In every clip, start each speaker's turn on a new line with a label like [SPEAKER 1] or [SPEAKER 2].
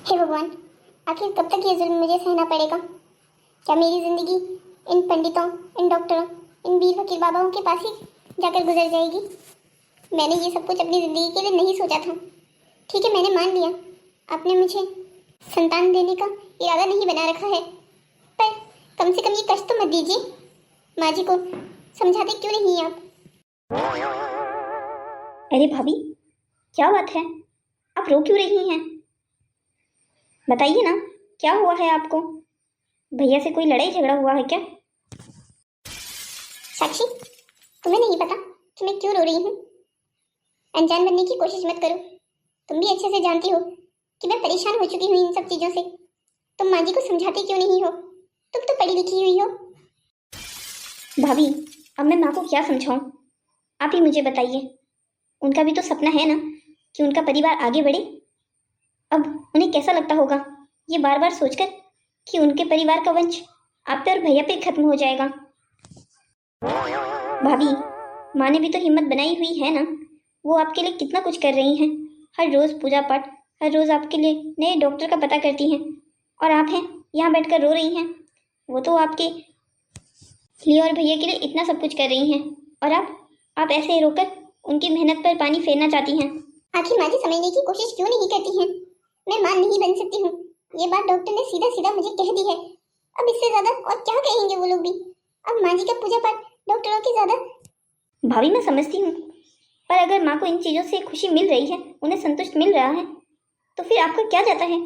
[SPEAKER 1] हे भगवान, आखिर कब तक ये जुल्म मुझे सहना पड़ेगा? क्या मेरी जिंदगी इन पंडितों, इन डॉक्टरों, इन वीर वकील बाबाओं के पास ही जाकर गुजर जाएगी? मैंने ये सब कुछ अपनी जिंदगी के लिए नहीं सोचा था। ठीक है, मैंने मान लिया आपने मुझे संतान देने का इरादा नहीं बना रखा है, पर कम से कम ये कष्ट तो मत दीजिए। माँ जी को समझाते क्यों नहीं आप?
[SPEAKER 2] अरे भाभी, क्या बात है? आप रो क्यों रही हैं? बताइए ना, क्या हुआ है आपको? भैया से कोई लड़ाई झगड़ा हुआ है क्या?
[SPEAKER 1] साक्षी, तुम्हें नहीं पता कि मैं क्यों रो रही हूँ? अनजान बनने की कोशिश मत करो। तुम भी अच्छे से जानती हो कि मैं परेशान हो चुकी हूँ इन सब चीजों से। तुम माँ जी को समझाती क्यों नहीं हो? तुम तो पढ़ी लिखी हुई हो।
[SPEAKER 2] भाभी, अब मैं माँ को क्या समझाऊं? आप ही मुझे बताइए। उनका भी तो सपना है ना कि उनका परिवार आगे बढ़े। अब उन्हें कैसा लगता होगा ये बार बार सोचकर कि उनके परिवार का वंश आप पे और भैया पे खत्म हो जाएगा। भाभी, माँ ने भी तो हिम्मत बनाई हुई है ना। वो आपके लिए कितना कुछ कर रही हैं। हर रोज पूजा पाठ, हर रोज आपके लिए नए डॉक्टर का पता करती हैं। और आप हैं यहाँ बैठकर रो रही हैं। वो तो आपके लिए और भैया के लिए इतना सब कुछ कर रही हैं, और आप ऐसे ही रोकर उनकी मेहनत पर पानी फेरना चाहती हैं।
[SPEAKER 1] आखिर माँ जी समझने की कोशिश क्यों नहीं करती हैं? मैं माँ नहीं बन सकती हूँ, ये बात डॉक्टर ने सीधा सीधा मुझे कह दी है। अब इससे ज्यादा और क्या कहेंगे वो लोग भी? अब माँ जी का पूजा पाठ डॉक्टरों की ज्यादा।
[SPEAKER 2] भाभी, मैं समझती हूँ, पर अगर माँ को इन चीज़ों से खुशी मिल रही है, उन्हें संतुष्ट मिल रहा है, तो फिर आपका क्या जाता है?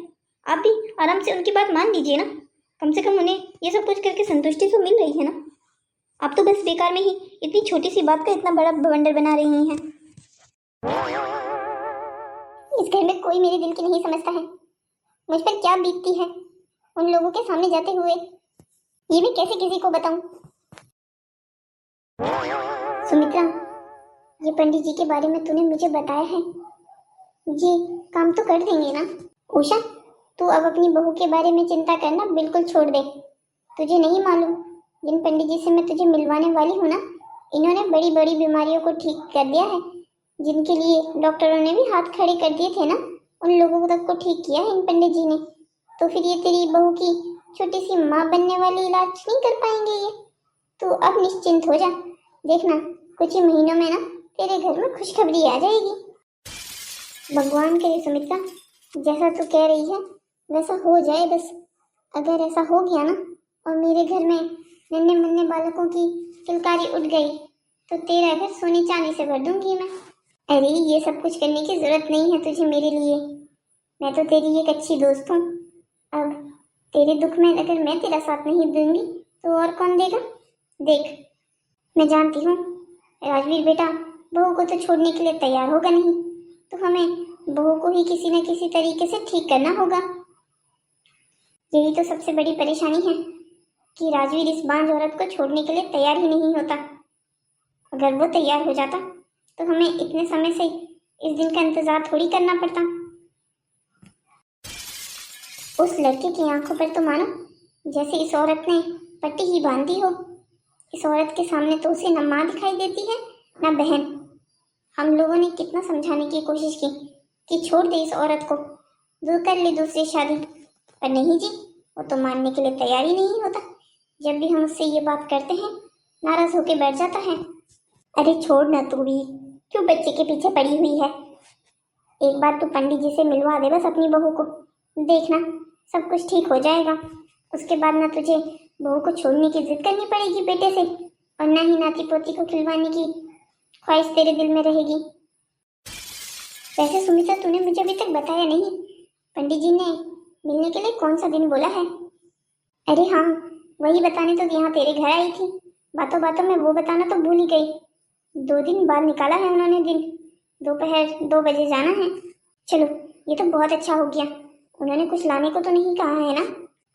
[SPEAKER 2] आप भी आराम से उनकी बात मान लीजिए ना। कम से कम उन्हें ये सब कुछ करके संतुष्टि तो मिल रही है ना। आप तो बस बेकार में ही इतनी छोटी सी बात का इतना बड़ा बवंडर बना रही हैं।
[SPEAKER 1] इस घर में कोई मेरे दिल की नहीं समझता है। मुझ पर क्या बीतती है उन लोगों के सामने जाते हुए, ये मैं कैसे किसी को बताऊं? सुमित्रा, ये पंडित जी के बारे में तूने मुझे बताया है, ये काम तो कर देंगे ना? उषा, तू अब अपनी बहू के बारे में चिंता करना बिल्कुल छोड़ दे। तुझे नहीं मालूम, जिन पंडित जी से मैं तुझे मिलवाने वाली हूँ ना, इन्होंने बड़ी बड़ी बीमारियों को ठीक कर दिया है। जिनके लिए डॉक्टरों ने भी हाथ खड़े कर दिए थे ना, उन लोगों तक को ठीक किया है इन पंडित जी ने। तो फिर ये तेरी बहू की छोटी सी माँ बनने वाली इलाज नहीं कर पाएंगे ये? तू अब निश्चिंत हो जा। देखना, कुछ ही महीनों में ना तेरे घर में खुशखबरी आ जाएगी। भगवान करे सुमित्रा, जैसा तू कह रही है वैसा हो जाए बस। अगर ऐसा हो गया ना और मेरे घर में नन्हे मुन्ने बालकों की किलकारी उठ गई, तो तेरा घर सोने चांदी से भर दूंगी मैं। अरे ये सब कुछ करने की जरूरत नहीं है तुझे मेरे लिए। मैं तो तेरी एक अच्छी दोस्त हूँ। अब तेरे दुख में अगर मैं तेरा साथ नहीं दूंगी तो और कौन देगा? देख, मैं जानती हूँ राजवीर बेटा बहू को तो छोड़ने के लिए तैयार होगा नहीं, तो हमें बहू को ही किसी न किसी तरीके से ठीक करना होगा। यही तो सबसे बड़ी परेशानी है कि राजवीर इस बांझ औरत को छोड़ने के लिए तैयार ही नहीं होता। अगर वो तैयार हो जाता तो हमें इतने समय से इस दिन का इंतजार थोड़ी करना पड़ता। उस लड़के की आंखों पर तो मानो जैसे इस औरत ने पट्टी ही बांधी हो। इस औरत के सामने तो उसे न माँ दिखाई देती है न बहन। हम लोगों ने कितना समझाने की कोशिश की कि छोड़ दे इस औरत को, दूर कर ले दूसरी शादी, पर नहीं जी, वो तो मानने के लिए तैयार ही नहीं होता। जब भी हम उससे ये बात करते हैं नाराज होके बैठ जाता है। अरे छोड़ ना तू भी, क्यों बच्चे के पीछे पड़ी हुई है? एक बार तू पंडित जी से मिलवा दे बस अपनी बहू को, देखना सब कुछ ठीक हो जाएगा। उसके बाद ना तुझे बहू को छोड़ने की जिद करनी पड़ेगी बेटे से, और ना ही नाती पोती को खिलवाने की ख्वाहिश तेरे दिल में रहेगी। वैसे सुमित्रा, तूने मुझे अभी तक बताया नहीं, पंडित जी ने मिलने के लिए कौन सा दिन बोला है? अरे हाँ, वही बताने तो यहाँ तेरे घर आई थी। बातों बातों में वो बताना तो भूल ही गई। 2 दिन बाद निकाला है उन्होंने दिन, दोपहर 2 बजे जाना है। चलो, ये तो बहुत अच्छा हो गया। उन्होंने कुछ लाने को तो नहीं कहा है ना?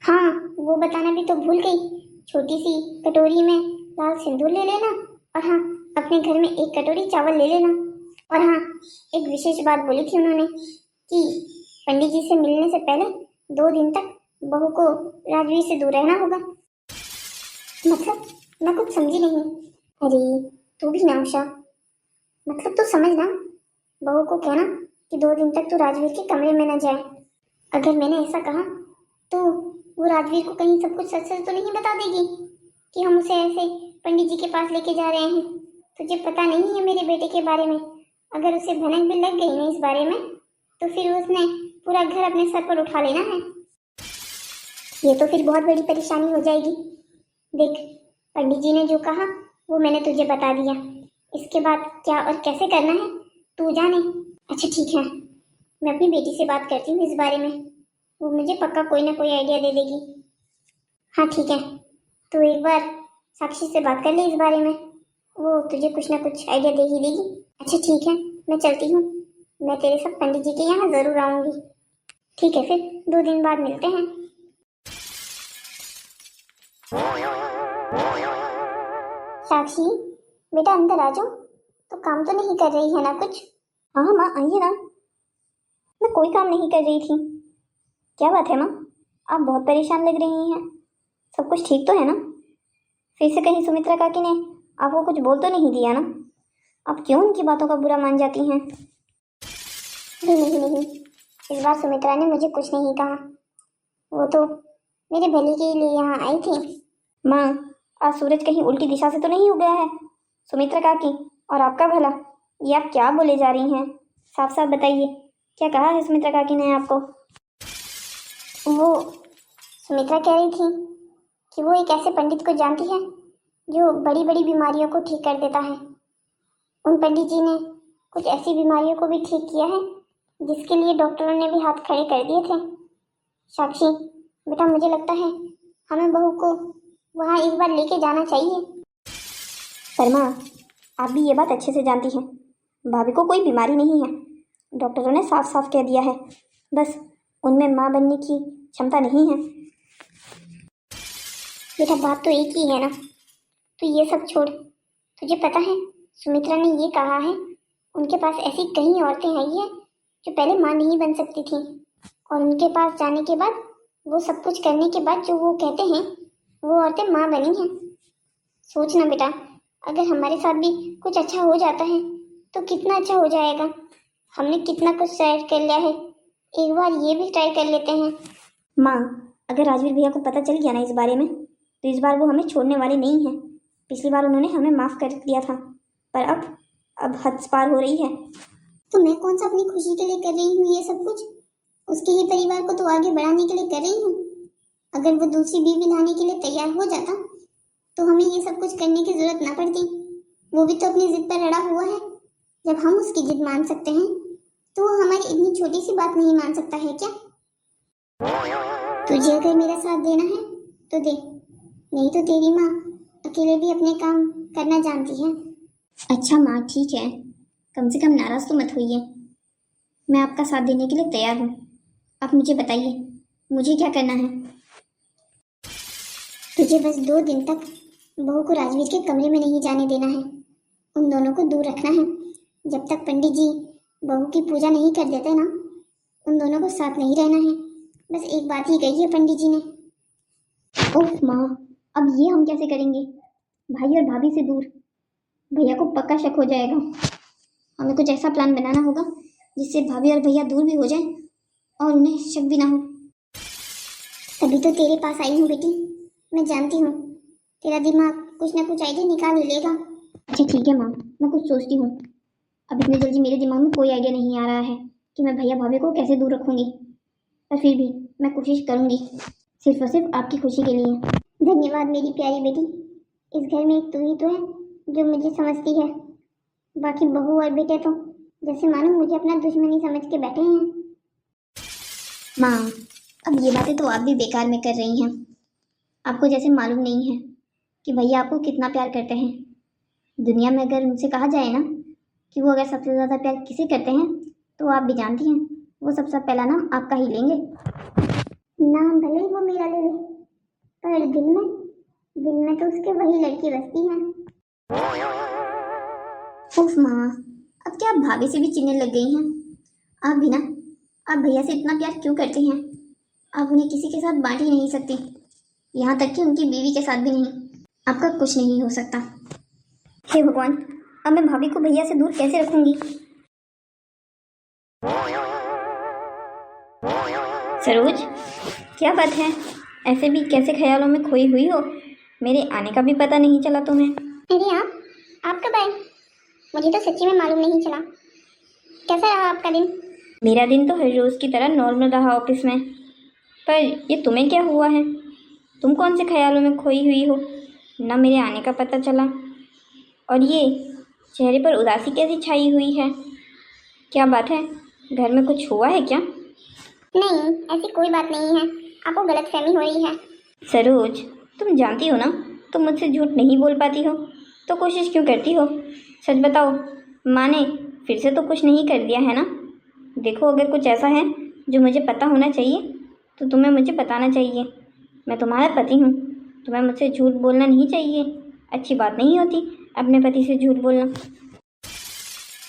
[SPEAKER 1] हाँ, वो बताना भी तो भूल गई। छोटी सी कटोरी में लाल सिंदूर ले लेना, और हाँ, अपने घर में 1 कटोरी चावल ले लेना। और हाँ, एक विशेष बात बोली थी उन्होंने कि पंडित जी से मिलने से पहले 2 दिन तक बहू को राजवीर से दूर रहना होगा। मतलब, मैं कुछ समझी नहीं। अरे तू भी ना उषा, मतलब तू समझ ना, बहू को कहना कि 2 दिन तक तू राजवीर के कमरे में न जाए। अगर मैंने ऐसा कहा तो वो राजवीर को कहीं सब कुछ सच सच तो नहीं बता देगी कि हम उसे ऐसे पंडित जी के पास लेके जा रहे हैं। तुझे पता नहीं है मेरे बेटे के बारे में, अगर उसे भनक भी लग गई ना इस बारे में तो फिर उसने पूरा घर अपने सर पर उठा लेना है। ये तो फिर बहुत बड़ी परेशानी हो जाएगी। देख, पंडित जी ने जो कहा वो मैंने तुझे बता दिया, इसके बाद क्या और कैसे करना है तू जाने। अच्छा ठीक है, मैं अपनी बेटी से बात करती हूँ इस बारे में, वो मुझे पक्का कोई ना कोई आइडिया दे देगी। हाँ ठीक है, तो एक बार साक्षी से बात कर ले इस बारे में, वो तुझे कुछ ना कुछ आइडिया दे ही देगी। अच्छा ठीक है, मैं चलती हूँ, मैं तेरे साथ पंडित जी के यहाँ ज़रूर आऊँगी। ठीक है, फिर 2 दिन बाद मिलते हैं। साक्षी बेटा अंदर आ जाओ। तो काम तो नहीं कर रही है ना कुछ?
[SPEAKER 2] हाँ हाँ माँ आइए ना, मैं कोई काम नहीं कर रही थी। क्या बात है माँ, आप बहुत परेशान लग रही हैं। सब कुछ ठीक तो है ना? फिर से कहीं सुमित्रा काकी ने आपको कुछ बोल तो नहीं दिया ना? आप क्यों उनकी बातों का बुरा मान जाती हैं?
[SPEAKER 1] नहीं, इस बार सुमित्रा ने मुझे कुछ नहीं कहा, वो तो मेरे भले के लिए यहाँ आई थी।
[SPEAKER 2] माँ, आज सूरज कहीं उल्टी दिशा से तो नहीं उगा है? सुमित्रा काकी और आपका भला, ये आप क्या बोले जा रही हैं? साफ साफ बताइए, क्या कहा है सुमित्रा काकी ने आपको?
[SPEAKER 1] वो सुमित्रा कह रही थी कि वो एक ऐसे पंडित को जानती है जो बड़ी बड़ी बीमारियों को ठीक कर देता है। उन पंडित जी ने कुछ ऐसी बीमारियों को भी ठीक किया है जिसके लिए डॉक्टरों ने भी हाथ खड़े कर दिए थे। साक्षी बेटा, मुझे लगता है हमें बहू को वहाँ एक बार लेके जाना चाहिए।
[SPEAKER 2] पर माँ, आप भी ये बात अच्छे से जानती हैं, भाभी को कोई बीमारी नहीं है। डॉक्टरों ने साफ साफ कह दिया है, बस उनमें माँ बनने की क्षमता नहीं है।
[SPEAKER 1] बेटा बात तो एक ही है ना, तो ये सब छोड़। तुझे पता है सुमित्रा ने ये कहा है उनके पास ऐसी कई औरतें आई हैं जो पहले माँ नहीं बन सकती थी, और उनके पास जाने के बाद वो सब कुछ करने के बाद जो वो कहते हैं वो औरतें माँ बनी हैं। सोच ना बेटा, अगर हमारे साथ भी कुछ अच्छा हो जाता है तो कितना अच्छा हो जाएगा। हमने कितना कुछ ट्राई कर लिया है, एक बार ये भी ट्राई कर लेते हैं।
[SPEAKER 2] माँ, अगर राजवीर भैया को पता चल गया ना इस बारे में तो इस बार वो हमें छोड़ने वाले नहीं हैं। पिछली बार उन्होंने हमें माफ़ कर दिया था, पर अब हद पार हो रही है।
[SPEAKER 1] तो मैं कौन सा अपनी खुशी के लिए कर रही हूँ ये सब कुछ, उसके ही परिवार को तो आगे बढ़ाने के लिए कर रही हूँ। अगर वो दूसरी बीवी लाने के लिए तैयार हो जाता तो हमें ये सब कुछ करने की जरूरत ना पड़ती। वो भी तो अपनी जिद पर अड़ा हुआ है। जब हम उसकी जिद मान सकते हैं तो वो हमारी इतनी छोटी सी बात नहीं मान सकता है क्या? तुझे अगर मेरा साथ देना है तो दे, नहीं तो तेरी माँ अकेले भी अपने काम करना जानती है।
[SPEAKER 2] अच्छा माँ ठीक है, कम से कम नाराज़ तो मत होइए। मैं आपका साथ देने के लिए तैयार हूँ। आप मुझे बताइए, मुझे क्या करना है?
[SPEAKER 1] तुझे बस 2 दिन तक बहू को राजवीर के कमरे में नहीं जाने देना है, उन दोनों को दूर रखना है। जब तक पंडित जी बहू की पूजा नहीं कर देते ना, उन दोनों को साथ नहीं रहना है। बस एक बात ही कही है पंडित जी ने।
[SPEAKER 2] उफ माँ, अब ये हम कैसे करेंगे? भाई और भाभी से दूर, भैया को पक्का शक हो जाएगा। हमें कुछ ऐसा प्लान बनाना होगा जिससे भाभी और भैया दूर भी हो जाएं और उन्हें शक भी ना हो।
[SPEAKER 1] तभी तो तेरे पास आई हूँ बेटी, मैं जानती हूँ तेरा दिमाग कुछ ना कुछ आइडिया निकाल ही लेगा।
[SPEAKER 2] अच्छा ठीक है माँ, मैं कुछ सोचती हूँ। अब इतनी जल्दी मेरे दिमाग में कोई आइडिया नहीं आ रहा है कि मैं भैया भाभी को कैसे दूर रखूँगी, पर फिर भी मैं कोशिश करूँगी, सिर्फ और सिर्फ आपकी खुशी के लिए।
[SPEAKER 1] धन्यवाद मेरी प्यारी बेटी, इस घर में एक तू ही तो है जो मुझे समझती है। बाकी बहू और बेटे तो जैसे मानो मुझे अपना दुश्मनी समझ के बैठे हैं।
[SPEAKER 2] माँ, अब ये बातें तो आप भी बेकार में कर रही हैं। आपको जैसे मालूम नहीं है कि भैया आपको कितना प्यार करते हैं। दुनिया में अगर उनसे कहा जाए ना कि वो अगर सबसे ज़्यादा प्यार किसे करते हैं तो आप भी जानती हैं, वो सबसे पहला नाम आपका ही लेंगे।
[SPEAKER 1] नाम भले ही वो मेरा ले ले, पर दिल में तो उसके वही लड़की बसती है।
[SPEAKER 2] उफ माँ, अब क्या आप भाभी से भी चिढ़ने लग गई हैं? आप भी ना, आप भैया से इतना प्यार क्यों करती हैं? आप उन्हें किसी के साथ बांट ही नहीं सकती, यहाँ तक कि उनकी बीवी के साथ भी नहीं। आपका कुछ नहीं हो सकता। हे भगवान, अब मैं भाभी को भैया से दूर कैसे रखूंगी? सरोज, क्या बात है? ऐसे भी कैसे ख्यालों में खोई हुई हो? मेरे आने का भी पता नहीं चला तुम्हें।
[SPEAKER 1] अरे आप कब आए? मुझे तो सच्ची में मालूम नहीं चला। कैसा रहा आपका दिन?
[SPEAKER 2] मेरा दिन तो हर रोज़ की तरह नॉर्मल रहा ऑफिस में। पर ये तुम्हें क्या हुआ है? तुम कौन से ख्यालों में खोई हुई हो? ना मेरे आने का पता चला, और ये चेहरे पर उदासी कैसी छाई हुई है? क्या बात है? घर में कुछ हुआ है क्या?
[SPEAKER 1] नहीं, ऐसी कोई बात नहीं है। आपको गलतफहमी हो रही है।
[SPEAKER 2] सरोज, तुम जानती हो ना तुम मुझसे झूठ नहीं बोल पाती हो, तो कोशिश क्यों करती हो? सच बताओ, माँ ने फिर से तो कुछ नहीं कर दिया है ना? देखो, अगर कुछ ऐसा है जो मुझे पता होना चाहिए तो तुम्हें मुझे बताना चाहिए। मैं तुम्हारा पति हूँ, तुम्हें मुझसे झूठ बोलना नहीं चाहिए। अच्छी बात नहीं होती अपने पति से झूठ बोलना।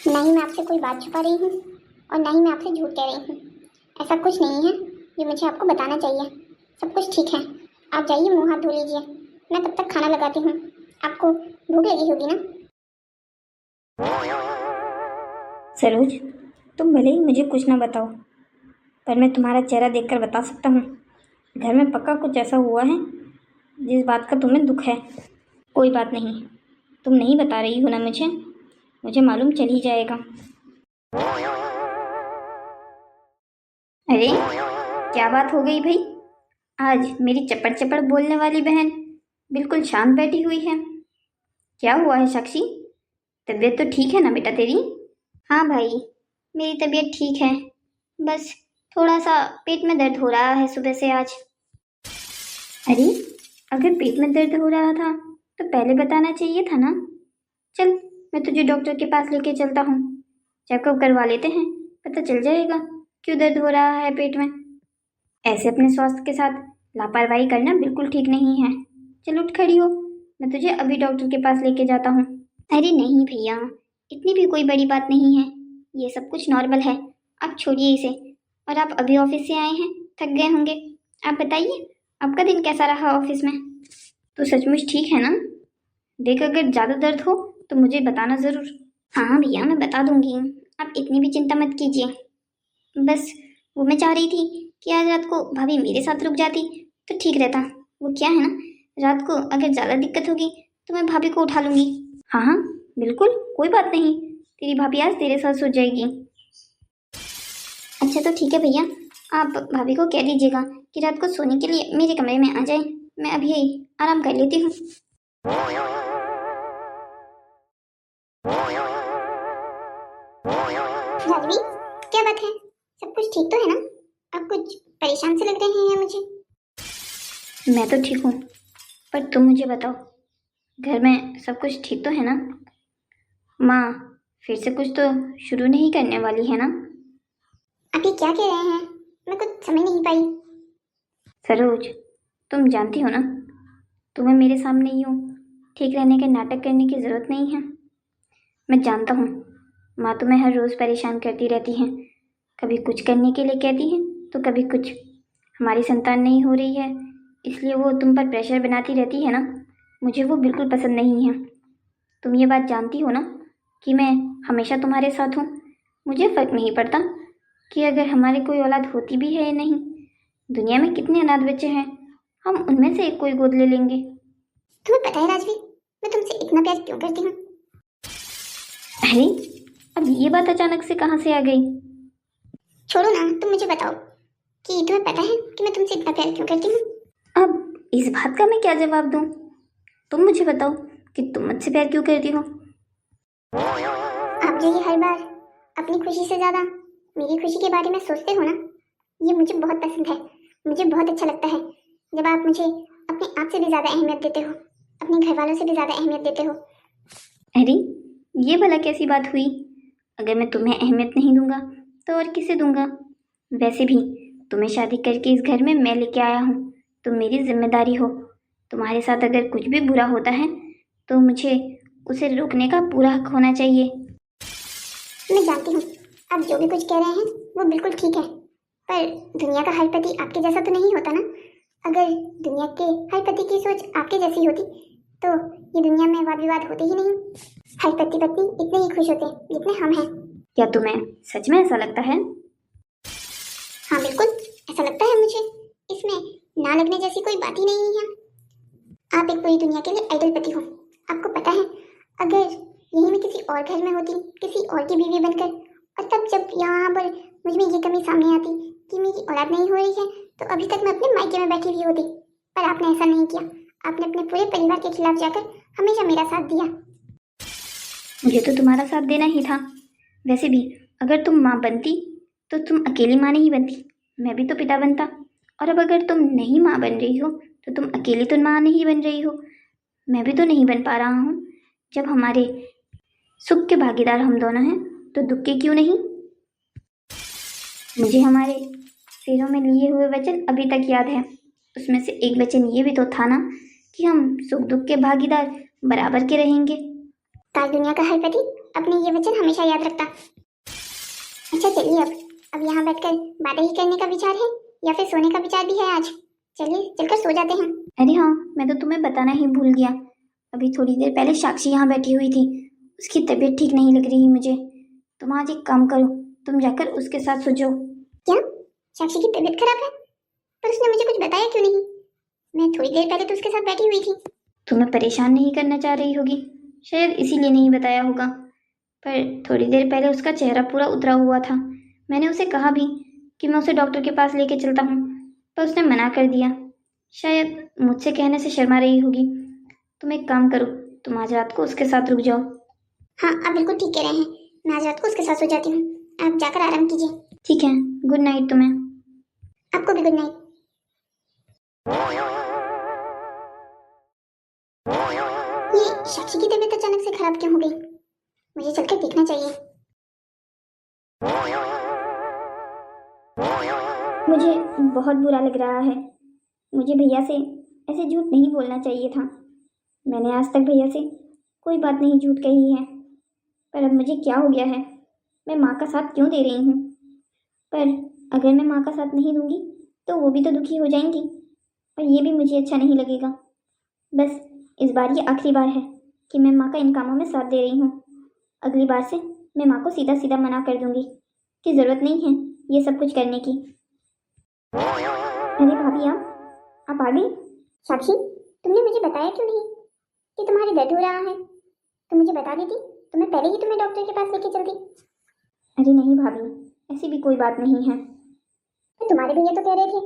[SPEAKER 1] नहीं, मैं आपसे कोई बात छुपा रही हूँ और ना ही मैं आपसे झूठ कह रही हूँ। ऐसा कुछ नहीं है जो मुझे आपको बताना चाहिए। सब कुछ ठीक है। आप जाइए, मुँह हाथ धो लीजिए। मैं तब तक खाना लगाती हूँ। आपको भूख लगी होगी ना?
[SPEAKER 2] सरोज, तुम भले ही मुझे कुछ ना बताओ, पर मैं तुम्हारा चेहरा देखकर बता सकता हूँ। घर में पक्का कुछ ऐसा हुआ है जिस बात का तुम्हें दुख है। कोई बात नहीं, तुम नहीं बता रही हो ना मुझे मालूम चल ही जाएगा। अरे, क्या बात हो गई भाई? आज मेरी चपड़ चपड़ बोलने वाली बहन बिल्कुल शांत बैठी हुई है। क्या हुआ है साक्षी? तबीयत तो ठीक है ना बेटा तेरी? हाँ भाई, मेरी तबीयत ठीक है। बस थोड़ा सा पेट में दर्द हो रहा है सुबह से आज। अरे, अगर पेट में दर्द हो रहा था तो पहले बताना चाहिए था ना। चल, मैं तुझे डॉक्टर के पास लेके चलता हूँ। चेकअप करवा लेते हैं, पता चल जाएगा क्यों दर्द हो रहा है पेट में। ऐसे अपने स्वास्थ्य के साथ लापरवाही करना बिल्कुल ठीक नहीं है। चल उठ खड़ी हो, मैं तुझे अभी डॉक्टर के पास लेके जाता हूँ। अरे नहीं भैया, इतनी भी कोई बड़ी बात नहीं है। ये सब कुछ नॉर्मल है, आप छोड़िए इसे। और आप अभी ऑफिस से आए हैं, थक गए होंगे। आप बताइए, आपका दिन कैसा रहा ऑफिस में? तो सचमुच ठीक है ना? देख, अगर ज़्यादा दर्द हो तो मुझे बताना ज़रूर। हाँ भैया, मैं बता दूंगी। आप इतनी भी चिंता मत कीजिए। बस वो मैं चाह रही थी कि आज रात को भाभी मेरे साथ रुक जाती तो ठीक रहता। वो क्या है ना, रात को अगर ज़्यादा दिक्कत होगी तो मैं भाभी को उठा लूँगी। हाँ हाँ, बिल्कुल कोई बात नहीं, तेरी भाभी आज तेरे साथ सो जाएगी। अच्छा तो ठीक है भैया, आप भाभी को कह दीजिएगा कि रात को सोने के लिए मेरे कमरे में आ जाए। मैं अभी आराम कर लेती हूँ।
[SPEAKER 1] जानवी, क्या बात है? सब कुछ ठीक तो है ना? आप कुछ परेशान से लग रहे हैं मुझे।
[SPEAKER 2] मैं तो ठीक हूँ, पर तुम मुझे बताओ, घर में सब कुछ ठीक तो है ना? माँ फिर से कुछ तो शुरू नहीं करने वाली है ना?
[SPEAKER 1] आप ये क्या कह रहे हैं? मैं कुछ समझ नहीं पाई।
[SPEAKER 2] सरोज, तुम जानती हो ना, तुम्हें मेरे सामने यूँ ठीक रहने के नाटक करने की ज़रूरत नहीं है। मैं जानता हूँ माँ तुम्हें हर रोज़ परेशान करती रहती हैं, कभी कुछ करने के लिए कहती हैं तो कभी कुछ। हमारी संतान नहीं हो रही है इसलिए वो तुम पर प्रेशर बनाती रहती है ना, मुझे वो बिल्कुल पसंद नहीं है। तुम ये बात जानती हो ना कि मैं हमेशा तुम्हारे साथ हूँ। मुझे फ़र्क नहीं पड़ता कि अगर हमारी कोई औलाद होती भी है या नहीं। दुनिया में कितने अनाथ बच्चे हैं, हम उनमें से एक कोई गोद ले लेंगे।
[SPEAKER 1] तुम्हें पता है राजवी, मैं तुमसे इतना प्यार क्यों करती हूँ?
[SPEAKER 2] अरे, अब ये बात अचानक से कहाँ से आ गई?
[SPEAKER 1] छोड़ो ना, तुम मुझे बताओ कि तुम्हें पता है कि मैं तुमसे इतना प्यार क्यों करती हूँ?
[SPEAKER 2] अब इस बात का मैं क्या जवाब दूँ? तुम मुझे बताओ कि तुम मुझसे प्यार क्यों करती हो?
[SPEAKER 1] आप जो ये हर बार अपनी खुशी से ज्यादा मेरी खुशी के बारे में सोचते हो ना, ये मुझे बहुत पसंद है। मुझे बहुत अच्छा लगता है जब आप मुझे अपने आप से भी ज्यादा अहमियत देते हो, अपने घर वालों से भी ज्यादा अहमियत देते हो।
[SPEAKER 2] अरे, ये भला कैसी बात हुई? अगर मैं तुम्हें अहमियत नहीं दूंगा तो और किसे दूंगा? वैसे भी तुम्हें शादी करके इस घर में मैं लेके आया हूँ, तुम मेरी जिम्मेदारी हो। तुम्हारे साथ अगर कुछ भी बुरा होता है तो मुझे उसे रोकने का पूरा हक होना चाहिए।
[SPEAKER 1] मैं जानती हूँ आप जो भी कुछ कह रहे हैं वो बिल्कुल ठीक है, पर दुनिया का हर पति आपके जैसा तो नहीं होता ना। अगर दुनिया के हर पति की सोच आपके जैसी होती तो ये दुनिया में वाद विवाद होते ही नहीं। हर पति पत्नी इतने ही खुश होते जितने हम हैं।
[SPEAKER 2] क्या तुम्हें सच में ऐसा लगता है?
[SPEAKER 1] हाँ बिल्कुल, ऐसा लगता है मुझे इसमें ना लगने जैसी कोई बात ही नहीं है। आप एक पूरी दुनिया के लिए आइडल पति हो। आपको पता है, अगर यही मैं किसी और घर में होती, किसी और की बीवी बनकर, और तब जब यहाँ पर मुझ में ये कमी सामने आती कि मेरी औलाद नहीं हो रही है, तो अभी तक मैं अपने मायके में बैठी हुई होती। पर आपने ऐसा नहीं किया। आपने अपने पूरे परिवार के खिलाफ जाकर हमेशा मेरा साथ दिया।
[SPEAKER 2] मुझे तो तुम्हारा साथ देना ही था। वैसे भी अगर तुम माँ बनती तो तुम अकेली माँ नहीं बनती, मैं भी तो पिता बनता। और अब अगर तुम नहीं माँ बन रही हो तो तुम अकेली तो माँ नहीं बन रही हो, मैं भी तो नहीं बन पा रहा हूँ। जब हमारे सुख के भागीदार हम दोनों हैं तो दुख के क्यों नहीं। मुझे हमारे सिरों में लिए हुए वचन अभी तक याद है। उसमें से एक वचन ये भी तो था ना कि हम सुख दुख के भागीदार बराबर के रहेंगे।
[SPEAKER 1] काश दुनिया का हर पति अपने ये वचन हमेशा याद रखता। अच्छा चलिए, अब यहाँ बैठकर बातें ही करने का विचार है या फिर सोने का विचार भी है आज? चलिए चलकर सो जाते हैं।
[SPEAKER 2] अरे हाँ, मैं तो तुम्हें बताना ही भूल गया। अभी थोड़ी देर पहले साक्षी यहाँ बैठी हुई थी, उसकी तबीयत ठीक नहीं लग रही मुझे। तुम आज एक काम करो, तुम जाकर उसके साथ सो जाओ।
[SPEAKER 1] क्या साक्षी की तबीयत खराब है? पर उसने मुझे कुछ बताया क्यों नहीं? मैं थोड़ी देर पहले तो उसके साथ बैठी हुई थी।
[SPEAKER 2] तुम्हें परेशान नहीं करना चाह रही होगी, शायद इसीलिए नहीं बताया होगा। पर थोड़ी देर पहले उसका चेहरा पूरा उतरा हुआ था। मैंने उसे कहा भी कि मैं उसे डॉक्टर के पास लेके चलता हूँ, पर उसने मना कर दिया। शायद मुझसे कहने से शर्मा रही होगी। तुम एक काम करो, तुम आज रात को उसके साथ रुक जाओ।
[SPEAKER 1] हाँ आप बिल्कुल ठीक कह रहे हैं, मैं आज रात को उसके साथ सो जाती हूँ। आप जाकर आराम कीजिए।
[SPEAKER 2] ठीक है, गुड नाइट तुम्हें।
[SPEAKER 1] आपको भी गुड नाइट। ये साक्षी की तबीयत अचानक से खराब क्यों हो गई? मुझे चलकर देखना चाहिए।
[SPEAKER 2] मुझे बहुत बुरा लग रहा है। मुझे भैया से ऐसे झूठ नहीं बोलना चाहिए था। मैंने आज तक भैया से कोई बात नहीं झूठ कही है, पर अब मुझे क्या हो गया है? मैं माँ का साथ क्यों दे रही हूँ? पर अगर मैं माँ का साथ नहीं दूंगी तो वो भी तो दुखी हो जाएंगी, और ये भी मुझे अच्छा नहीं लगेगा। बस इस बार ये आखिरी बार है कि मैं माँ का इन कामों में साथ दे रही हूँ। अगली बार से मैं माँ को सीधा सीधा मना कर दूंगी कि ज़रूरत नहीं है ये सब कुछ करने की। अरे भाभी, आप आ गई?
[SPEAKER 1] साक्षी, तुमने मुझे बताया क्यों नहीं कि तुम्हारी दर्द हो रहा है? तुम मुझे बता देती तो मैं पहले ही तुम्हें डॉक्टर के पास लेके चलती।
[SPEAKER 2] अरे नहीं भाभी, ऐसी भी कोई बात नहीं है।
[SPEAKER 1] तो तुम्हारे भैया तो कह रहे थे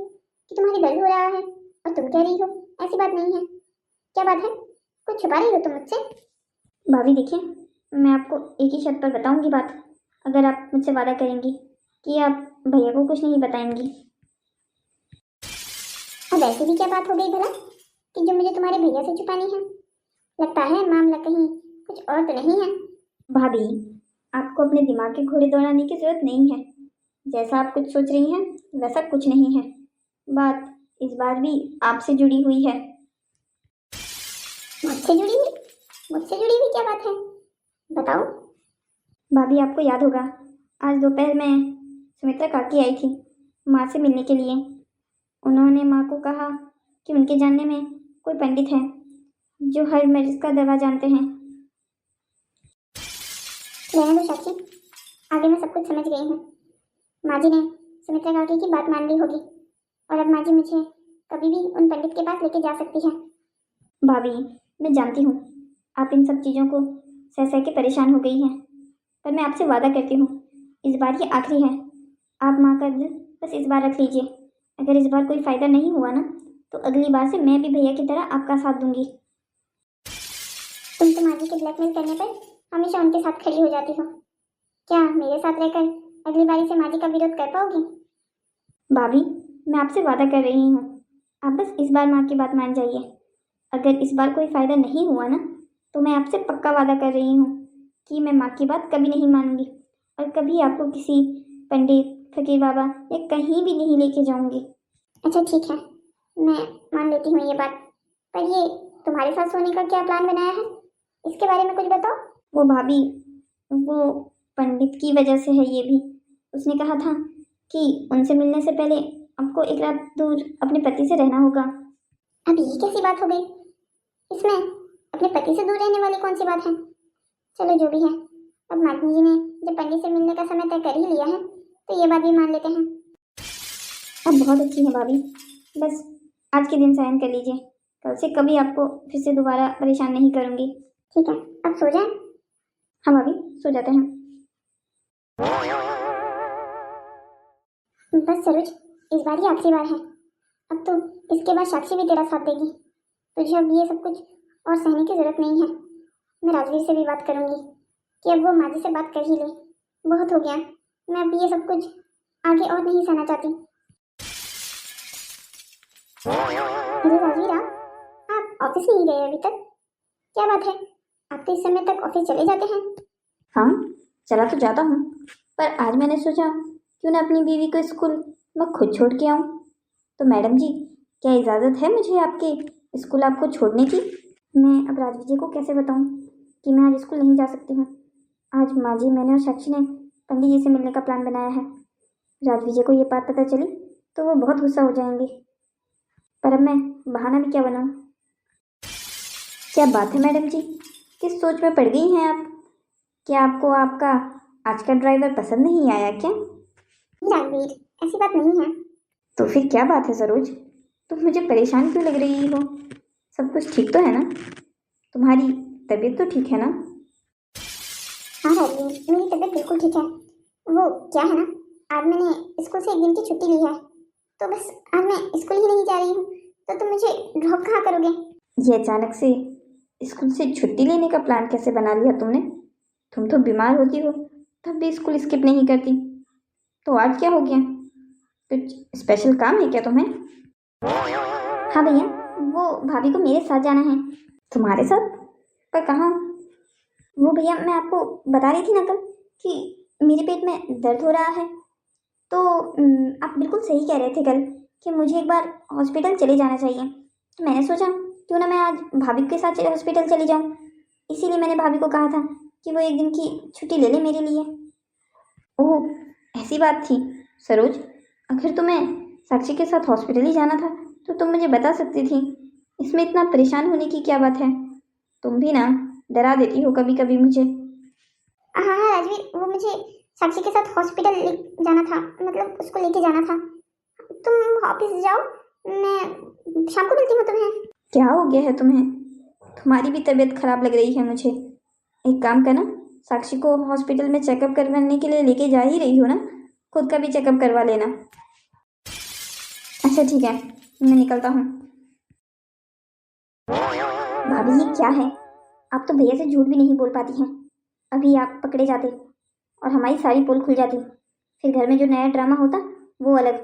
[SPEAKER 1] कि तुम्हारी दर्द हो रहा है और तुम कह रही हो ऐसी बात नहीं है। क्या बात है? कुछ छुपा रही हो तुम मुझसे?
[SPEAKER 2] भाभी देखिए, मैं आपको एक ही शर्त पर बताऊंगी बात, अगर आप मुझसे वादा करेंगी कि आप भैया को कुछ नहीं बताएंगी।
[SPEAKER 1] अब ऐसी भी क्या बात हो गई भला कि जो मुझे तुम्हारे भैया से छुपानी है? लगता है मामला कहीं कुछ और तो नहीं है।
[SPEAKER 2] भाभी, आपको अपने दिमाग के घोड़े दौड़ाने की जरूरत नहीं है। जैसा आप कुछ सोच रही हैं वैसा कुछ नहीं है। बात इस बार भी आपसे जुड़ी हुई है।
[SPEAKER 1] मुझसे जुड़ी हुई? मुझसे जुड़ी हुई क्या बात है? बताओ।
[SPEAKER 2] भाभी आपको याद होगा, आज दोपहर में सुमित्रा काकी आई थी माँ से मिलने के लिए। उन्होंने माँ को कहा कि उनके जानने में कोई पंडित है जो हर मरीज का दवा जानते हैं।
[SPEAKER 1] रहने दो साक्षी, आगे मैं सब कुछ समझ गई हूँ। माँ जी ने सुमित्रा काकी की बात मान ली होगी और अब माँ जी मुझे कभी भी उन पंडित के पास लेके जा सकती है।
[SPEAKER 2] भाभी, मैं जानती हूँ आप इन सब चीज़ों को सह सह के परेशान हो गई हैं, पर मैं आपसे वादा करती हूँ इस बार ये आखिरी है। आप माँ का दिल बस इस बार रख लीजिए। अगर इस बार कोई फ़ायदा नहीं हुआ ना तो अगली बार से मैं भी भैया की तरह आपका साथ दूंगी।
[SPEAKER 1] तुम तो माँ जी के ब्लैकमेल करने पर हमेशा उनके साथ खड़ी हो जाती हो। क्या मेरे साथ रहकर अगली बारी से माँ जी का विरोध कर पाओगी?
[SPEAKER 2] भाभी, मैं आपसे वादा कर रही हूँ, आप बस इस बार माँ की बात मान जाइए। अगर इस बार कोई फ़ायदा नहीं हुआ ना तो मैं आपसे पक्का वादा कर रही हूँ कि मैं माँ की बात कभी नहीं मानूंगी और कभी आपको किसी पंडित, फकीर बाबा या कहीं भी नहीं लेके जाऊंगी।
[SPEAKER 1] अच्छा ठीक है, मैं मान लेती हूँ ये बात। पर ये तुम्हारे साथ सोने का क्या प्लान बनाया है, इसके बारे में कुछ बताओ।
[SPEAKER 2] वो भाभी, वो पंडित की वजह से है ये भी। उसने कहा था कि उनसे मिलने से पहले आपको एक रात दूर अपने पति से रहना होगा।
[SPEAKER 1] अब ये कैसी बात हो गई? इसमें अपने पति से दूर रहने वाली कौन सी बात है? चलो जो भी है, अब माता जी ने जब पंडित से मिलने का समय तय कर ही लिया है तो ये बात भी मान लेते हैं।
[SPEAKER 2] आप बहुत अच्छी हैं भाभी। बस आज के दिन सहन कर लीजिए, कल से कभी आपको फिर से दोबारा परेशान नहीं करूँगी।
[SPEAKER 1] ठीक है, अब सो जाएं।
[SPEAKER 2] हाँ भाभी, सो जाते हैं।
[SPEAKER 1] बस सरोज, इस बार ही आखिरी बार है। अब तो इसके बाद साक्षी भी तेरा साथ देगी। तुझे अब ये सब कुछ और सहने की जरूरत नहीं है। मैं राजवीर से भी बात करूंगी कि अब वो माजी से बात कर ही ले। बहुत हो गया, मैं अब ये सब कुछ आगे और नहीं सहना चाहती। अरे राजवीर, आप ऑफिस नहीं गए अभी तक? क्या बात है, आप तो इस समय तक ऑफिस चले जाते हैं।
[SPEAKER 2] हाँ, चला तो जाता हूँ, पर आज मैंने सोचा क्यों ना अपनी बीवी को स्कूल मैं खुद छोड़ के आऊँ। तो मैडम जी, क्या इजाज़त है मुझे आपके स्कूल आपको छोड़ने की? मैं अब राजवीर जी को कैसे बताऊँ कि मैं आज स्कूल नहीं जा सकती हूँ। आज माँ जी, मैंने और साक्षी ने पंडित जी से मिलने का प्लान बनाया है। राजवीर जी को ये बात पता चली तो वो बहुत गुस्सा हो जाएंगे। पर अब मैं बहाना भी क्या बनाऊँ? क्या बात है मैडम जी, किस सोच में पड़ गई हैं आप? क्या आपको आपका आज का ड्राइवर पसंद नहीं आया क्या?
[SPEAKER 1] राजवीर, ऐसी बात नहीं है।
[SPEAKER 2] तो फिर क्या बात है सरोज, तुम मुझे परेशान क्यों लग रही हो? सब कुछ ठीक तो है ना? तुम्हारी तबीयत तो ठीक है ना?
[SPEAKER 1] हाँ राजवीर, मेरी तबीयत बिल्कुल ठीक है। वो क्या है ना, आज मैंने स्कूल से एक दिन की छुट्टी ली है, तो बस आज मैं स्कूल ही नहीं जा रही हूँ। तो तुम मुझे ड्रॉप कहाँ करोगे?
[SPEAKER 2] ये अचानक से स्कूल से छुट्टी लेने का प्लान कैसे बना लिया तुमने? तुम तो बीमार होती हो तब भी स्कूल स्किप नहीं करती, तो आज क्या हो गया? कुछ स्पेशल काम है क्या तुम्हें? हाँ भैया, वो भाभी को मेरे साथ जाना है। तुम्हारे साथ? पर कहाँ? वो भैया, मैं आपको बता रही थी ना कल कि मेरे पेट में दर्द हो रहा है। तो आप बिल्कुल सही कह रहे थे कल कि मुझे एक बार हॉस्पिटल चले जाना चाहिए। तो मैंने सोचा क्यों ना मैं आज भाभी के साथ हॉस्पिटल चली जाऊँ। इसीलिए मैंने भाभी को कहा था कि वो एक दिन की छुट्टी ले ले मेरे लिए। ओह, ऐसी बात थी। सरोज, अगर तुम्हें साक्षी के साथ हॉस्पिटल ही जाना था तो तुम मुझे बता सकती थी। इसमें इतना परेशान होने की क्या बात है? तुम भी ना डरा देती हो कभी कभी मुझे।
[SPEAKER 1] हाँ हाँ राजवीर, वो मुझे साक्षी के साथ हॉस्पिटल जाना था, मतलब उसको लेके जाना था। तुम ऑफिस जाओ, मैं शाम को मिलती हूँ तुम्हें।
[SPEAKER 2] क्या हो गया है तुम्हें? तुम्हारी भी तबीयत खराब लग रही है मुझे। एक काम करना, साक्षी को हॉस्पिटल में चेकअप करवाने के लिए लेके जा ही रही हो ना, खुद का भी चेकअप करवा लेना। अच्छा ठीक है, मैं निकलता हूँ। भाभी ये क्या है? आप तो भैया से झूठ भी नहीं बोल पाती हैं। अभी आप पकड़े जाते और हमारी सारी पोल खुल जाती, फिर घर में जो नया ड्रामा होता वो अलग।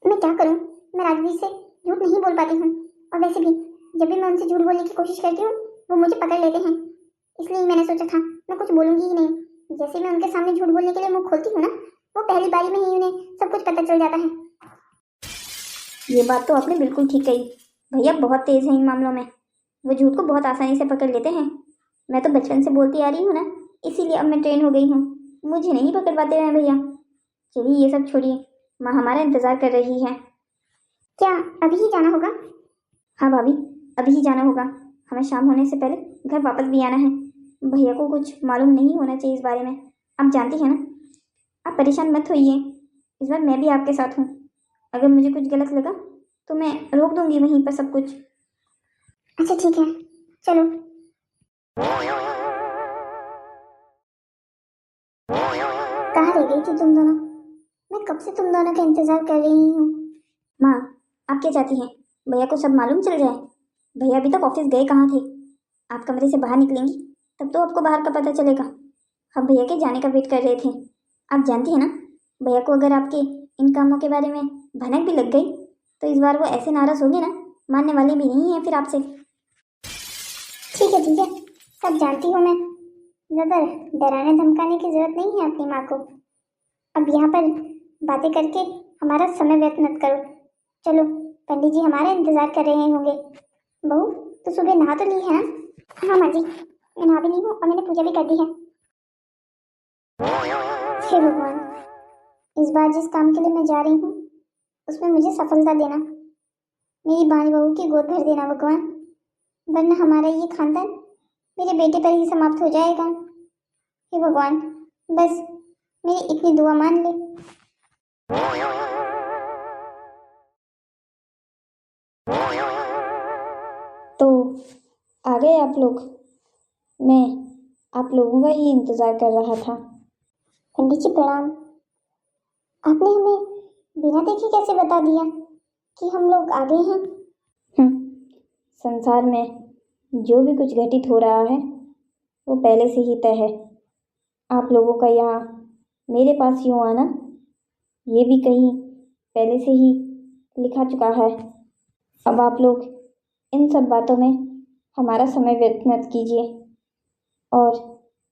[SPEAKER 1] मैं क्या करूँ, मैं राजवीर से झूठ नहीं बोल पाती हूँ। और वैसे भी जब भी मैं उनसे झूठ बोलने की कोशिश करती हूँ वो मुझे पकड़ लेते हैं। इसलिए मैंने सोचा था मैं कुछ बोलूंगी ही नहीं। जैसे मैं उनके सामने झूठ बोलने के लिए मुंह खोलती हूँ ना, वो पहली बारी में ही उन्हें सब कुछ पता चल जाता है।
[SPEAKER 2] ये बात तो आपने बिल्कुल ठीक कही। भैया बहुत तेज हैं इन मामलों में, वो झूठ को बहुत आसानी से पकड़ लेते हैं। मैं तो बचपन से बोलती आ रही हूँ ना, इसीलिए अब मैं ट्रेन हो गई हूँ। मुझे नहीं पकड़ पाते हैं भैया। चलिए ये सब छोड़िए, माँ हमारा इंतज़ार कर रही है।
[SPEAKER 1] क्या अभी ही जाना होगा?
[SPEAKER 2] हाँ भाभी, अभी ही जाना होगा। हमें शाम होने से पहले घर वापस भी आना है। भैया को कुछ मालूम नहीं होना चाहिए इस बारे में, आप जानती हैं ना। आप परेशान मत होइए, इस बार मैं भी आपके साथ हूँ। अगर मुझे कुछ गलत लगा तो मैं रोक दूंगी वहीं पर सब कुछ।
[SPEAKER 1] अच्छा ठीक है, चलो। कहाँ रह गई थी तुम दोनों? मैं कब से तुम दोनों का इंतजार कर रही हूँ।
[SPEAKER 2] माँ, आप क्या चाहती हैं? भैया को सब मालूम चल जाए? भैया अभी तक ऑफिस गए कहाँ थे? आप कमरे से बाहर निकलेंगी तब तो आपको बाहर का पता चलेगा। हम भैया के जाने का वेट कर रहे थे। आप जानती हैं ना, भैया को अगर आपके इन कामों के बारे में भनक भी लग गई तो इस बार वो ऐसे नाराज होंगे ना, मानने वाली भी नहीं है फिर आपसे।
[SPEAKER 1] ठीक है ठीक है, सब जानती हूँ मैं। ज्यादा डराने धमकाने की जरूरत नहीं है अपनी माँ को। अब यहाँ पर बातें करके हमारा समय व्यर्थ मत करो। चलो, पंडित जी हमारा इंतजार कर रहे होंगे। बहू, तो सुबह नहा तो ली है ना? हाँ माँ जी, मैं नहा भी ली हूँ और मैंने पूजा भी कर दी है। हे भगवान, इस बार जिस काम के लिए मैं जा रही हूँ उसमें मुझे सफलता देना। मेरी बानी बहू की गोद भर देना भगवान, वरना हमारा ये खानदान मेरे बेटे पर ही समाप्त हो जाएगा। हे भगवान, बस मेरी इतनी दुआ मान ले।
[SPEAKER 2] तो आ गए आप लोग। मैं आप लोगों का ही इंतज़ार कर रहा था।
[SPEAKER 1] पंडित जी प्रणाम। आपने हमें बिना देखे कैसे बता दिया कि हम लोग आ गए हैं?
[SPEAKER 2] संसार में जो भी कुछ घटित हो रहा है वो पहले से ही तय है। आप लोगों का यहाँ मेरे पास यूँ आना ये भी कहीं पहले से ही लिखा चुका है। अब आप लोग इन सब बातों में हमारा समय व्यर्थ मत कीजिए और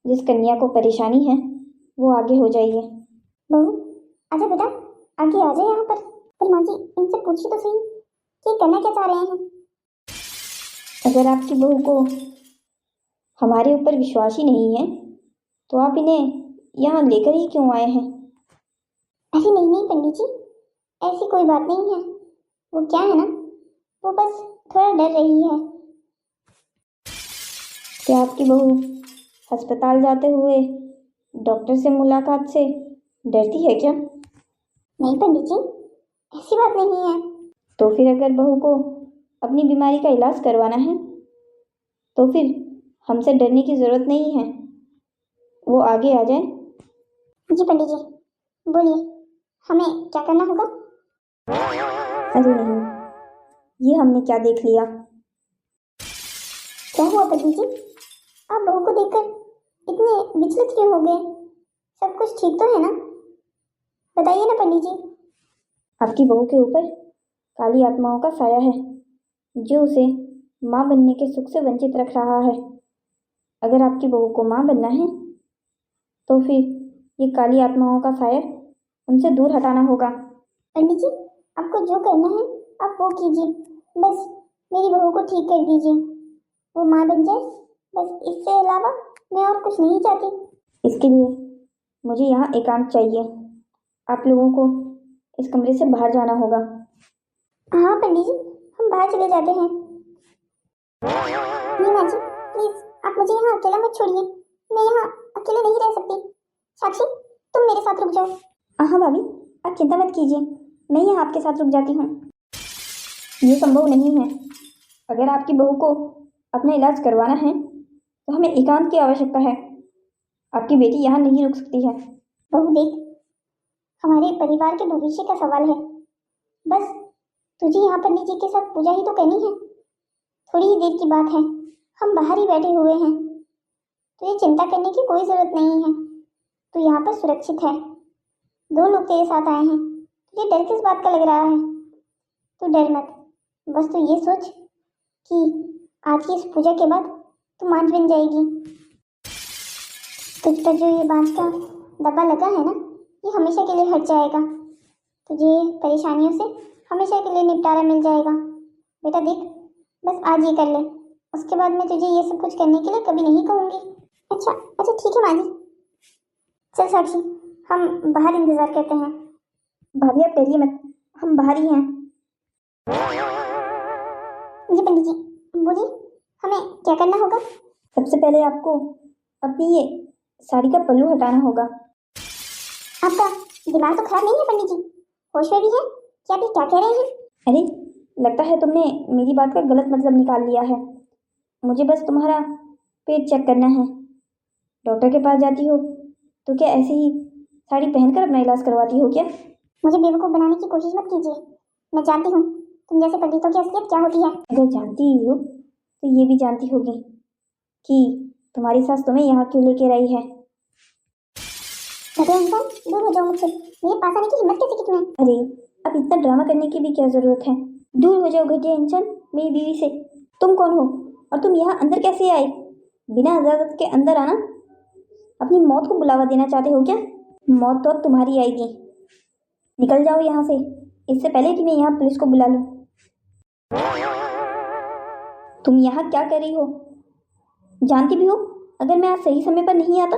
[SPEAKER 2] जिस कन्या को परेशानी है वो आगे हो जाइए।
[SPEAKER 1] बहू आजा बेटा, आगे आ जाए यहाँ पर माँ जी इनसे पूछिए तो सही कि करना क्या चाह रहे हैं।
[SPEAKER 2] अगर आपकी बहू को हमारे ऊपर विश्वास ही नहीं है तो आप इन्हें यहाँ लेकर ही क्यों आए हैं?
[SPEAKER 1] अरे नहीं नहीं पंडित जी, ऐसी कोई बात नहीं है। वो क्या है ना, वो बस थोड़ा डर रही है।
[SPEAKER 2] क्या आपकी बहू अस्पताल जाते हुए डॉक्टर से मुलाकात से डरती है क्या?
[SPEAKER 1] नहीं पंडित जी, ऐसी बात नहीं है।
[SPEAKER 2] तो फिर अगर बहू को अपनी बीमारी का इलाज करवाना है तो फिर हमसे डरने की ज़रूरत नहीं है। वो आगे आ जाए।
[SPEAKER 1] जी पंडित जी, बोलिए हमें क्या करना होगा?
[SPEAKER 2] अरे नहीं, ये हमने क्या देख लिया।
[SPEAKER 1] क्या हुआ पंडित जी, आप बहू को देखकर इतने विचलित क्यों हो गए? सब कुछ ठीक तो है ना? बताइए ना पंडित जी।
[SPEAKER 2] आपकी बहू के ऊपर काली आत्माओं का साया है जो उसे माँ बनने के सुख से वंचित रख रहा है। अगर आपकी बहू को माँ बनना है तो फिर ये काली आत्माओं का साया उनसे दूर हटाना होगा।
[SPEAKER 1] पंडित जी आपको जो करना है आप वो कीजिए, बस मेरी बहू को ठीक कर दीजिए, वो माँ बन जाए, बस इससे अलावा मैं और कुछ नहीं चाहती।
[SPEAKER 2] इसके लिए मुझे यहाँ एकांत चाहिए। आप लोगों को इस कमरे से बाहर जाना होगा।
[SPEAKER 1] हाँ पंडित जी, हम बाहर चले जाते हैं। नहीं माँ जी प्लीज आप मुझे यहाँ अकेला मत छोड़िए, मैं यहाँ अकेले नहीं रह सकती। साक्षी तुम मेरे साथ रुक जाओ।
[SPEAKER 2] हाँ भाभी, आप चिंता मत कीजिए, मैं यहाँ आपके साथ रुक जाती हूँ। ये संभव नहीं है। अगर आपकी बहू को अपना इलाज करवाना है तो हमें एकांत की आवश्यकता है। आपकी बेटी यहाँ नहीं रुक सकती है।
[SPEAKER 1] बहू देख, हमारे परिवार के भविष्य का सवाल है। बस तुझे यहाँ पंडित जी के साथ पूजा ही तो करनी है। थोड़ी ही देर की बात है, हम बाहर ही बैठे हुए हैं। तुझे चिंता करने की कोई जरूरत नहीं है, तू यहाँ पर सुरक्षित है। 2 लोग तेरे साथ आए हैं, तुझे डर किस बात का लग रहा है? तू डर मत, बस तू ये सोच कि आज की इस पूजा के बाद तू मांझ बन जाएगी। तुझ पर जो ये बांझ का दबा लगा है ना, ये हमेशा के लिए हट जाएगा। तुझे परेशानियों से हमेशा के लिए निपटारा मिल जाएगा। बेटा देख, बस आज ये कर ले, उसके बाद मैं तुझे ये सब कुछ करने के लिए कभी नहीं कहूँगी। अच्छा अच्छा ठीक है माँ जी। चल साक्षी, हम बाहर इंतजार करते हैं।
[SPEAKER 2] भाभी आप डरिए मत, हम बाहर ही हैं।
[SPEAKER 1] जी पंडित जी बोलिए, हमें क्या करना होगा?
[SPEAKER 2] सबसे पहले आपको अपनी ये साड़ी का पल्लू हटाना होगा।
[SPEAKER 1] आपका दिमाग तो खराब नहीं है पंडित जी? होश में भी है क्या? अभी क्या कह रहे हैं?
[SPEAKER 2] अरे लगता है तुमने मेरी बात का गलत मतलब निकाल लिया है। मुझे बस तुम्हारा पेट चेक करना है। डॉक्टर के पास जाती हो तो क्या ऐसे ही साड़ी पहनकर अपना इलाज करवाती हो क्या?
[SPEAKER 1] मुझे बेवकूफ़ बनाने की कोशिश मत कीजिए। मैं जानती हूँ तुम जैसे पंडितों की असलियत क्या होती है।
[SPEAKER 2] अगर जानती ही हो तो ये भी जानती होगी कि तुम्हारी सास तुम्हें यहाँ क्यों लेकर आई है।
[SPEAKER 1] घटिया इंसान, दूर हो जाओ मुझसे। मेरे पास आने की हिम्मत कैसे की तुम्हें?
[SPEAKER 2] अरे अब इतना ड्रामा करने की भी क्या जरूरत है? दूर हो जाओ घटिया इंसान मेरी बीवी से। तुम कौन हो और तुम यहाँ अंदर कैसे आए? बिना इजाजत के अंदर आना? अपनी मौत को बुलावा देना चाहते हो क्या? मौत तो अब तुम्हारी आएगी। निकल जाओ यहाँ से, इससे पहले कि मैं यहाँ पुलिस को बुला लूँ। तुम यहाँ क्या कर रही हो? जानती भी हो अगर मैं आज सही समय पर नहीं आता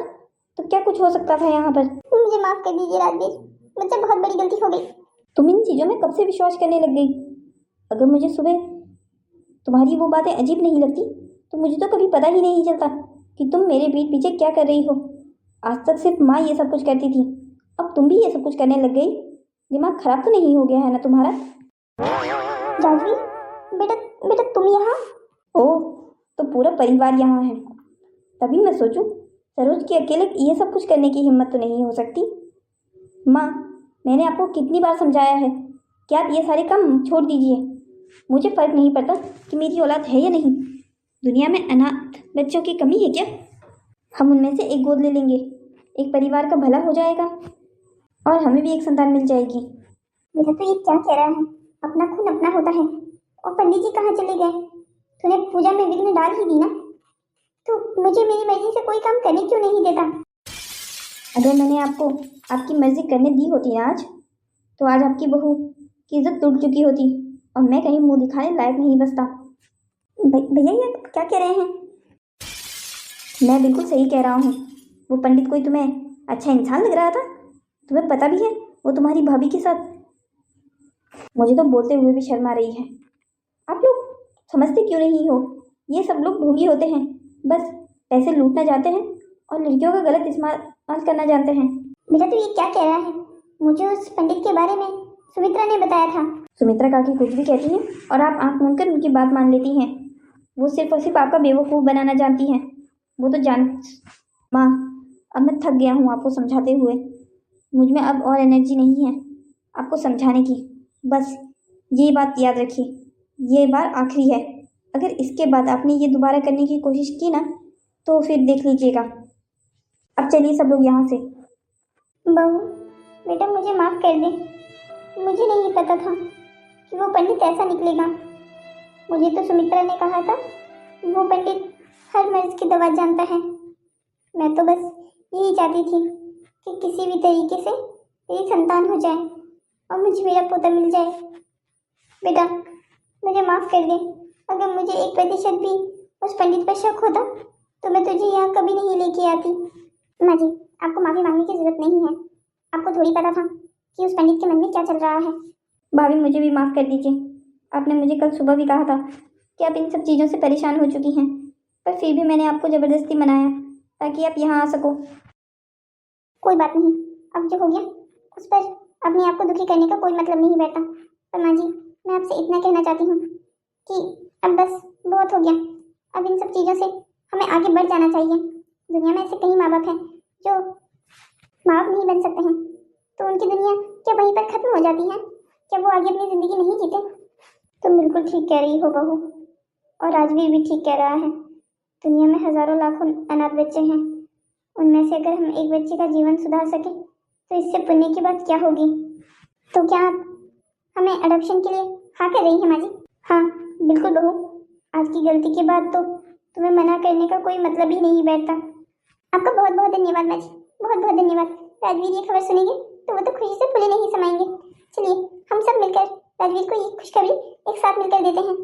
[SPEAKER 2] तो क्या कुछ हो सकता था यहाँ पर।
[SPEAKER 1] मुझे माफ कर दीजिए राजवीर, मुझसे बहुत बड़ी गलती हो गई।
[SPEAKER 2] तुम इन चीज़ों में कब से विश्वास करने लग गई? अगर मुझे सुबह तुम्हारी वो बातें अजीब नहीं लगती तो मुझे तो कभी पता ही नहीं चलता कि तुम मेरे पीठ पीछे क्या कर रही हो। आज तक सिर्फ माँ ये सब कुछ करती थी, अब तुम भी ये सब कुछ करने लग गई। दिमाग खराब तो नहीं हो गया है ना तुम्हारा?
[SPEAKER 1] राजवीर बेटा बेटा तुम यहाँ?
[SPEAKER 2] ओह, तो पूरा परिवार यहाँ है। तभी मैं सोचूं सरोज की अकेले ये सब कुछ करने की हिम्मत तो नहीं हो सकती। माँ, मैंने आपको कितनी बार समझाया है कि आप ये सारे काम छोड़ दीजिए। मुझे फ़र्क नहीं पड़ता कि मेरी औलाद है या नहीं। दुनिया में अनाथ बच्चों की कमी है क्या? हम उनमें से एक गोद ले लेंगे, एक परिवार का भला हो जाएगा और हमें भी एक संतान मिल जाएगी।
[SPEAKER 1] बेटा तो ये क्या कह रहा है? अपना खून अपना होता है। और पंडित जी कहाँ चले गए? तूने पूजा में विघ्न डाल ही दी ना, तो मुझे मेरी मर्जी से कोई काम करने क्यों नहीं देता?
[SPEAKER 2] अगर मैंने आपको आपकी मर्जी करने दी होती ना आज, तो आज आपकी बहू की इज्जत टूट चुकी होती और मैं कहीं मुंह दिखाने लायक नहीं बचता।
[SPEAKER 1] भैया ये क्या कह रहे हैं?
[SPEAKER 2] मैं बिल्कुल सही कह रहा हूँ। वो पंडित कोई तुम्हें अच्छा इंसान लग रहा था? तुम्हें पता भी है वो तुम्हारी भाभी के साथ। मुझे तो बोलते हुए भी शर्म आ रही है। आप लोग समझते क्यों नहीं हो? ये सब लोग ढोंगी होते हैं, बस पैसे लूटना चाहते हैं और लड़कियों का गलत इस्तेमाल करना जानते हैं।
[SPEAKER 1] बेटा तो ये क्या कह रहा है? मुझे उस पंडित के बारे में सुमित्रा ने बताया था।
[SPEAKER 2] सुमित्रा काकी कुछ भी कहती हैं और आप आंख मूंद कर उनकी बात मान लेती हैं। वो सिर्फ और सिर्फ आपका बेवकूफ़ बनाना जानती हैं। वो तो जान माँ, अब मैं थक गया हूँ आपको समझाते हुए। मुझ में अब और एनर्जी नहीं है आपको समझाने की। बस ये बात याद रखिए, ये बार आखिरी है। अगर इसके बाद आपने ये दोबारा करने की कोशिश की ना, तो फिर देख लीजिएगा। अब चलिए सब लोग यहाँ से।
[SPEAKER 1] बहू, बेटा मुझे माफ़ कर दे। मुझे नहीं पता था कि वो पंडित ऐसा निकलेगा। मुझे तो सुमित्रा ने कहा था वो पंडित हर मर्ज की दवा जानता है। मैं तो बस यही चाहती थी कि किसी भी तरीके से मेरी संतान हो जाए और मुझे मेरा पोता मिल जाए। बेटा मुझे माफ़ कर दे। अगर मुझे 1% भी उस पंडित पर शक होता तो मैं तुझे यहाँ कभी नहीं लेके आती। माँ जी, आपको माफ़ी मांगने की ज़रूरत नहीं है। आपको थोड़ी पता था कि उस पंडित के मन में क्या चल रहा है।
[SPEAKER 2] भाभी मुझे भी माफ़ कर दीजिए। आपने मुझे कल सुबह भी कहा था कि आप इन सब चीज़ों से परेशान हो चुकी हैं, पर फिर भी मैंने आपको ज़बरदस्ती मनाया ताकि आप यहाँ आ सको।
[SPEAKER 1] कोई बात नहीं, अब जो हो गया उस पर अपने आप को दुखी करने का कोई मतलब नहीं बैठा। पर माँ जी, मैं आपसे इतना कहना चाहती हूँ कि अब बस बहुत हो गया। अब इन सब चीज़ों से हमें आगे बढ़ जाना चाहिए। दुनिया में ऐसे कई माँ बाप हैं जो माँ बाप नहीं बन सकते हैं, तो उनकी दुनिया क्या वहीं पर खत्म हो जाती है? क्या वो आगे अपनी ज़िंदगी नहीं जीते? तुम बिल्कुल ठीक कह रही हो बहू, और राजवीर भी ठीक कह रहा है। दुनिया में हज़ारों लाखों अनाथ बच्चे हैं, उनमें से अगर हम एक बच्चे का जीवन सुधार सके तो इससे पुण्य की बात क्या होगी? तो क्या आप हमें अडॉप्शन के लिए हाँ कह रही हैं माँ जी? हाँ बिल्कुल बहू, आज की गलती के बाद तो तुम्हें मना करने का कोई मतलब ही नहीं बैठता। आपका बहुत बहुत धन्यवाद माँ जी, बहुत बहुत धन्यवाद। राजवीर ये खबर सुनेंगे तो वो तो खुशी से फूले नहीं समाएंगे। चलिए हम सब मिलकर राजवीर को ये खुशखबरी एक साथ मिलकर देते हैं।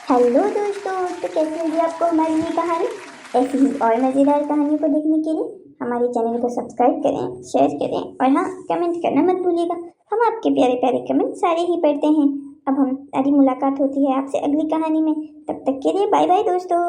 [SPEAKER 1] हेलो दोस्तों, तो कैसी लगी आपको हमारी ये कहानी? ऐसी ही और मज़ेदार कहानियों को देखने के लिए हमारे चैनल को सब्सक्राइब करें, शेयर करें और हाँ, कमेंट करना मत भूलिएगा। हम आपके प्यारे प्यारे कमेंट सारे ही पढ़ते हैं। अब हमारी मुलाकात होती है आपसे अगली कहानी में। तब तक के लिए बाय बाय दोस्तों।